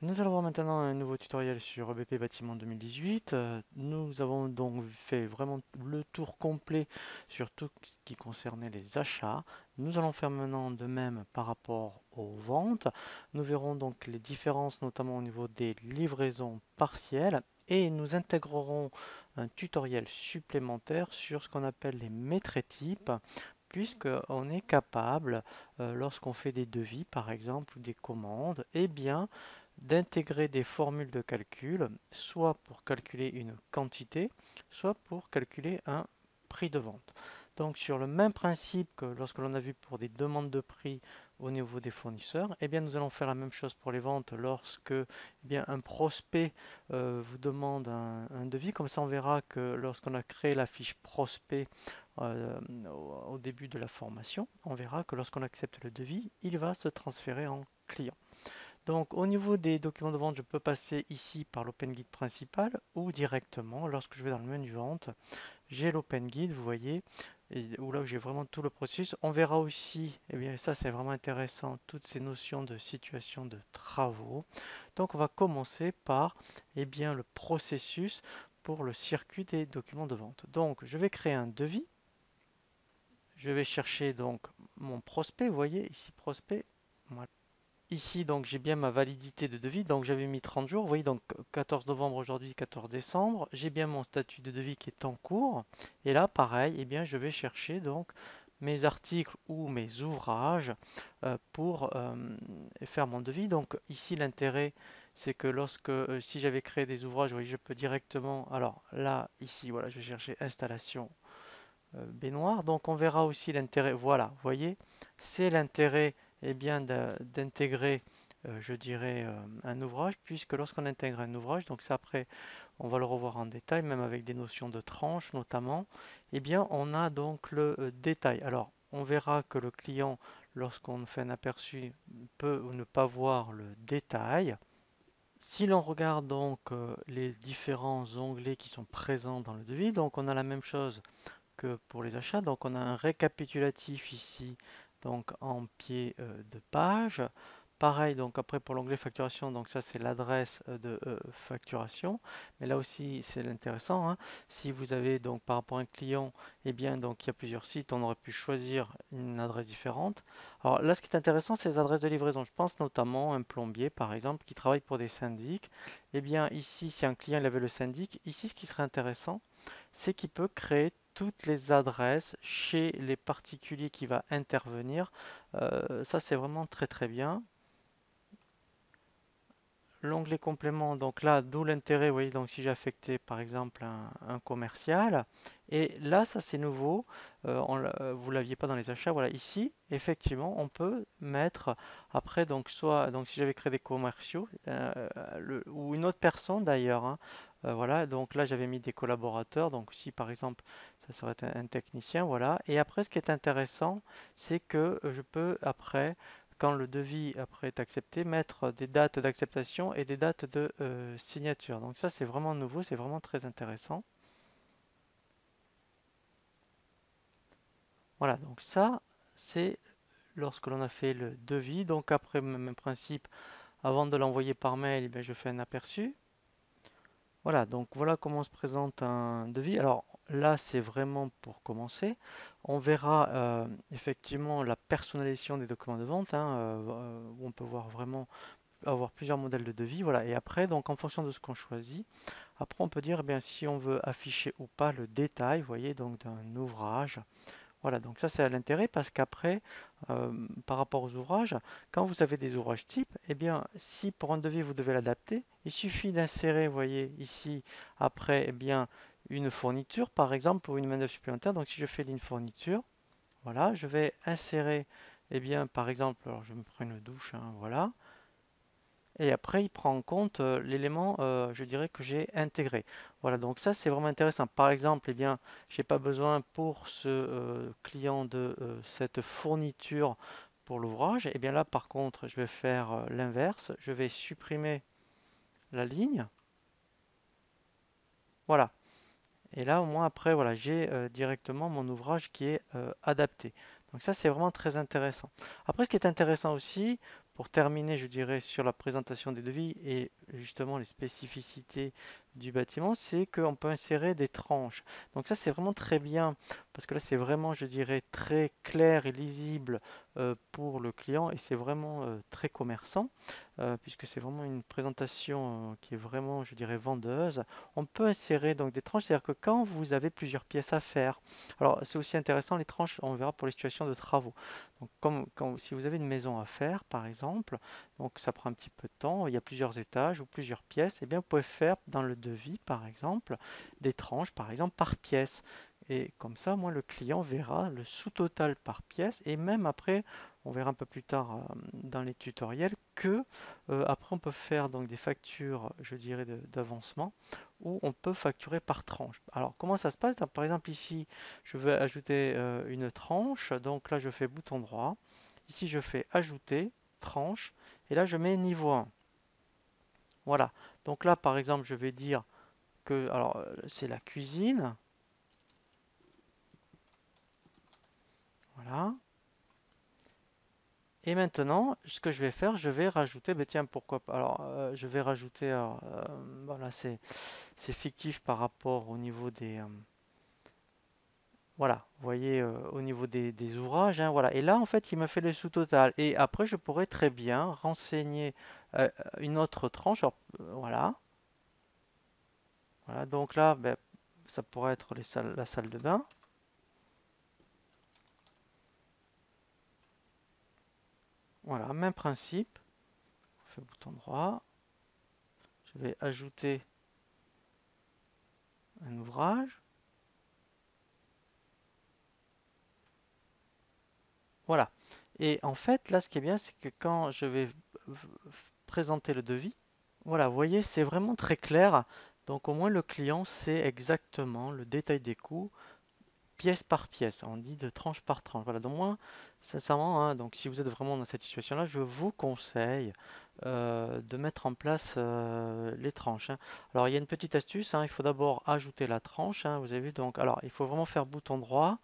Nous allons voir maintenant un nouveau tutoriel sur EBP Bâtiment 2018. Nous avons donc fait vraiment le tour complet sur tout ce qui concernait les achats. Nous allons faire maintenant de même par rapport aux ventes. Nous verrons donc les différences notamment au niveau des livraisons partielles et nous intégrerons un tutoriel supplémentaire sur ce qu'on appelle les maîtres-types puisqu'on est capable, lorsqu'on fait des devis par exemple ou des commandes, eh bien d'intégrer des formules de calcul, soit pour calculer une quantité, soit pour calculer un prix de vente. Donc sur le même principe que lorsque l'on a vu pour des demandes de prix au niveau des fournisseurs, eh bien nous allons faire la même chose pour les ventes lorsque bien un prospect vous demande un devis. Comme ça on verra que lorsqu'on a créé la fiche prospect au début de la formation, on verra que lorsqu'on accepte le devis, il va se transférer en client. Donc au niveau des documents de vente, je peux passer ici par l'Open Guide principal ou directement, lorsque je vais dans le menu vente, j'ai l'Open Guide, vous voyez, où là où j'ai vraiment tout le processus. On verra aussi, et bien ça c'est vraiment intéressant, toutes ces notions de situation de travaux. Donc on va commencer par bien, le processus pour le circuit des documents de vente. Donc je vais créer un devis. Je vais chercher donc mon prospect, vous voyez ici prospect. Voilà. Ici, donc, j'ai bien ma validité de devis. Donc, j'avais mis 30 jours. Vous voyez, donc 14 novembre aujourd'hui, 14 décembre. J'ai bien mon statut de devis qui est en cours. Et là, pareil, eh bien, je vais chercher donc mes articles ou mes ouvrages pour faire mon devis. Donc, ici, l'intérêt, c'est que lorsque, si j'avais créé des ouvrages, vous voyez, je peux directement. Alors là, ici, voilà, je vais chercher installation baignoire. Donc, on verra aussi l'intérêt. Voilà, vous voyez, c'est l'intérêt bien d'intégrer, je dirais, un ouvrage, puisque lorsqu'on intègre un ouvrage, donc ça après, on va le revoir en détail, même avec des notions de tranche notamment, bien, on a donc le détail. Alors, on verra que le client, lorsqu'on fait un aperçu, peut ou ne pas voir le détail. Si l'on regarde donc les différents onglets qui sont présents dans le devis, donc on a la même chose que pour les achats. Donc on a un récapitulatif ici, donc en pied de page. Pareil, donc après pour l'onglet facturation, donc ça c'est l'adresse de facturation. Mais là aussi c'est intéressant, hein. Si vous avez donc par rapport à un client, bien donc il y a plusieurs sites, on aurait pu choisir une adresse différente. Alors là ce qui est intéressant c'est les adresses de livraison. Je pense notamment à un plombier par exemple qui travaille pour des syndics. Bien ici si un client il avait le syndic, ici ce qui serait intéressant, c'est qu'il peut créer toutes les adresses chez les particuliers qui va intervenir. Ça, c'est vraiment très très bien. L'onglet complément, donc là, d'où l'intérêt, vous voyez, donc si j'ai affecté par exemple un commercial, et là, ça c'est nouveau, vous ne l'aviez pas dans les achats, voilà, ici, effectivement, on peut mettre après, donc soit, donc si j'avais créé des commerciaux, ou une autre personne d'ailleurs, hein, voilà, donc là j'avais mis des collaborateurs, donc si par exemple, ça serait un technicien, voilà, et après ce qui est intéressant, c'est que je peux après quand le devis après est accepté, mettre des dates d'acceptation et des dates de signature. Donc ça, c'est vraiment nouveau, c'est vraiment très intéressant. Voilà, donc ça, c'est lorsque l'on a fait le devis. Donc après, même principe, avant de l'envoyer par mail, je fais un aperçu. Voilà, donc voilà comment se présente un devis. Alors là, c'est vraiment pour commencer. On verra effectivement la personnalisation des documents de vente, hein, où on peut voir vraiment avoir plusieurs modèles de devis. Voilà. Et après, donc en fonction de ce qu'on choisit, après on peut dire eh bien, si on veut afficher ou pas le détail, vous voyez, donc d'un ouvrage. Voilà, donc ça c'est à l'intérêt parce qu'après, par rapport aux ouvrages, quand vous avez des ouvrages types, eh bien, si pour un devis vous devez l'adapter, il suffit d'insérer, vous voyez, ici, après, bien, une fourniture, par exemple, pour une main-d'œuvre supplémentaire. Donc si je fais une fourniture, voilà, je vais insérer, bien, par exemple, alors je me prends une douche, hein, voilà. Et après, il prend en compte l'élément, je dirais, que j'ai intégré. Voilà, donc ça, c'est vraiment intéressant. Par exemple, eh bien, j'ai pas besoin pour ce client de cette fourniture pour l'ouvrage. Et bien là, par contre, je vais faire l'inverse. Je vais supprimer la ligne. Voilà. Et là, au moins, après, voilà, j'ai directement mon ouvrage qui est adapté. Donc ça, c'est vraiment très intéressant. Après, ce qui est intéressant aussi, pour terminer, je dirais, sur la présentation des devis et justement les spécificités du bâtiment, c'est qu'on peut insérer des tranches. Donc ça, c'est vraiment très bien parce que là, c'est vraiment, je dirais, très clair et lisible pour le client et c'est vraiment très commerçant puisque c'est vraiment une présentation qui est vraiment, je dirais, vendeuse. On peut insérer donc des tranches, c'est-à-dire que quand vous avez plusieurs pièces à faire, alors c'est aussi intéressant les tranches, on verra pour les situations de travaux. Donc comme si vous avez une maison à faire, par exemple, donc ça prend un petit peu de temps, il y a plusieurs étages ou plusieurs pièces, et bien vous pouvez faire dans le devis, par exemple, des tranches, par exemple, par pièce. Et comme ça, moi, le client verra le sous-total par pièce, et même après, on verra un peu plus tard dans les tutoriels que après on peut faire donc des factures, je dirais, d'avancement où on peut facturer par tranche. Alors comment ça se passe? Donc, par exemple ici, je vais ajouter une tranche, donc là je fais bouton droit. Ici je fais ajouter, tranche, et là je mets niveau 1. Voilà. Donc là par exemple je vais dire que alors c'est la cuisine. Voilà. Et maintenant, ce que je vais faire, je vais rajouter, ben tiens, pourquoi pas. Alors, je vais rajouter, voilà, c'est fictif par rapport au niveau des, voilà, vous voyez, au niveau des ouvrages, hein, voilà. Et là, en fait, il m'a fait le sous-total. Et après, je pourrais très bien renseigner une autre tranche. Alors, voilà, voilà. Donc là, ben, ça pourrait être la salle de bain. Voilà, même principe. On fait bouton droit. Je vais ajouter un ouvrage. Voilà. Et en fait, là, ce qui est bien, c'est que quand je vais présenter le devis, voilà, vous voyez, c'est vraiment très clair. Donc, au moins, le client sait exactement le détail des coûts, pièce par pièce. On dit de tranche par tranche. Voilà, donc moi, sincèrement, hein, donc si vous êtes vraiment dans cette situation-là, je vous conseille de mettre en place les tranches, hein. Alors, il y a une petite astuce, hein, il faut d'abord ajouter la tranche, hein, vous avez vu, donc, alors, il faut vraiment faire bouton droit.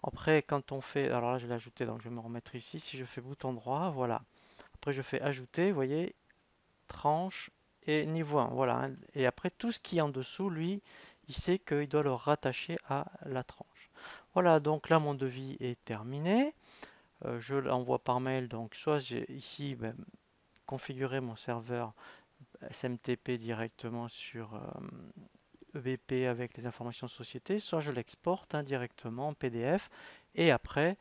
Après, quand on fait, alors là je l'ai ajouté, donc je vais me remettre ici. Si je fais bouton droit, voilà. Après je fais ajouter, vous voyez, tranche et niveau 1, voilà, hein. Et après tout ce qui est en dessous, lui, il sait qu'il doit le rattacher à la tranche. Voilà, donc là mon devis est terminé. Je l'envoie par mail, donc soit j'ai ici ben, configuré mon serveur SMTP directement sur EBP avec les informations de société, soit je l'exporte hein, directement en PDF et après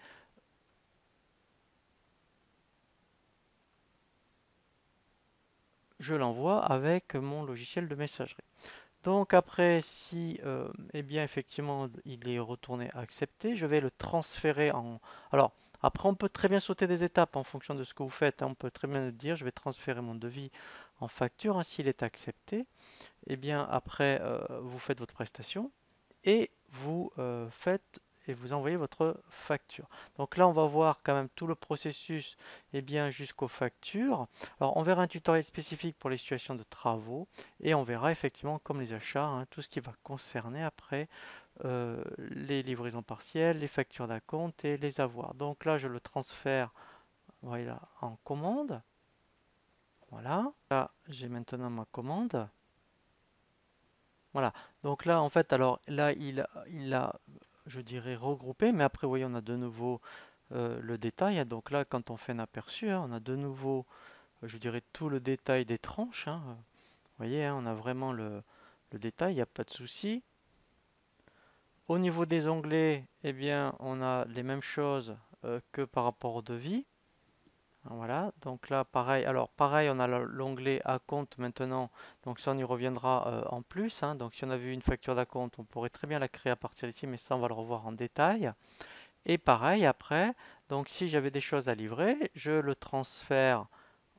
je l'envoie avec mon logiciel de messagerie. Donc après, si eh bien effectivement il est retourné accepté, je vais le transférer en. Alors après, on peut très bien sauter des étapes en fonction de ce que vous faites, hein. On peut très bien dire, je vais transférer mon devis en facture, hein, s'il est accepté. Eh bien après, vous faites votre prestation et vous faites et vous envoyez votre facture. Donc là, on va voir quand même tout le processus et bien jusqu'aux factures. Alors, on verra un tutoriel spécifique pour les situations de travaux et on verra effectivement comme les achats, hein, tout ce qui va concerner après les livraisons partielles, les factures d'acompte et les avoirs. Donc là, je le transfère voilà, en commande. Voilà. Là, j'ai maintenant ma commande. Voilà. Donc là, en fait, alors là, il a, je dirais, regroupé, mais après, vous voyez, on a de nouveau le détail, hein. Donc là, quand on fait un aperçu, hein, on a de nouveau, je dirais, tout le détail des tranches, hein. Vous voyez, hein, on a vraiment le détail, il n'y a pas de souci. Au niveau des onglets, eh bien, on a les mêmes choses que par rapport au devis. Voilà, donc là pareil, alors pareil on a l'onglet acompte maintenant, donc ça on y reviendra en plus, hein. Donc si on avait une facture d'acompte on pourrait très bien la créer à partir d'ici, mais ça on va le revoir en détail. Et pareil après, donc si j'avais des choses à livrer, je le transfère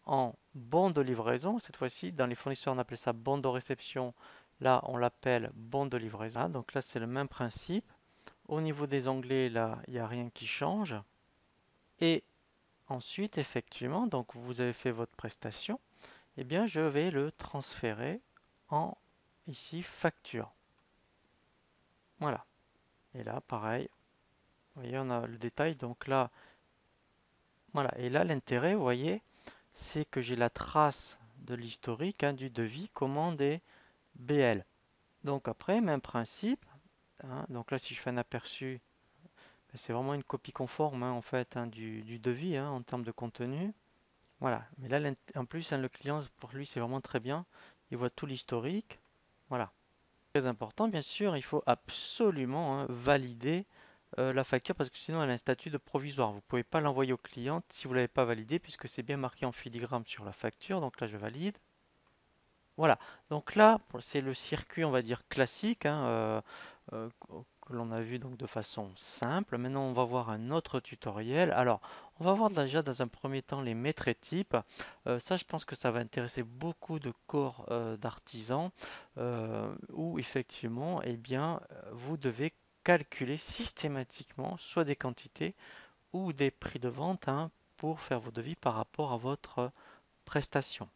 en bon de livraison, cette fois-ci dans les fournisseurs on appelle ça bon de réception, là on l'appelle bon de livraison. Voilà, donc là c'est le même principe. Au niveau des onglets là il n'y a rien qui change. Et ensuite, effectivement, donc vous avez fait votre prestation, eh bien je vais le transférer en ici facture. Voilà. Et là, pareil, vous voyez, on a le détail. Donc là, voilà. Et là, l'intérêt, vous voyez, c'est que j'ai la trace de l'historique hein, du devis, commande et BL. Donc après, même principe, hein, donc là si je fais un aperçu, ben, c'est vraiment une copie conforme hein, en fait hein, du devis hein, en termes de contenu. Voilà, mais là en plus hein, le client pour lui c'est vraiment très bien, il voit tout l'historique. Voilà. Très important, bien sûr, il faut absolument hein, valider la facture parce que sinon elle a un statut de provisoire. Vous ne pouvez pas l'envoyer au client si vous ne l'avez pas validé puisque c'est bien marqué en filigrane sur la facture. Donc là, je valide. Voilà. Donc là, c'est le circuit, on va dire classique, hein, que l'on a vu donc de façon simple. Maintenant, on va voir un autre tutoriel. Alors, on va voir déjà dans un premier temps les maîtres types. Ça, je pense que ça va intéresser beaucoup de corps d'artisans où effectivement, eh bien, vous devez calculer systématiquement soit des quantités ou des prix de vente hein, pour faire vos devis par rapport à votre prestation.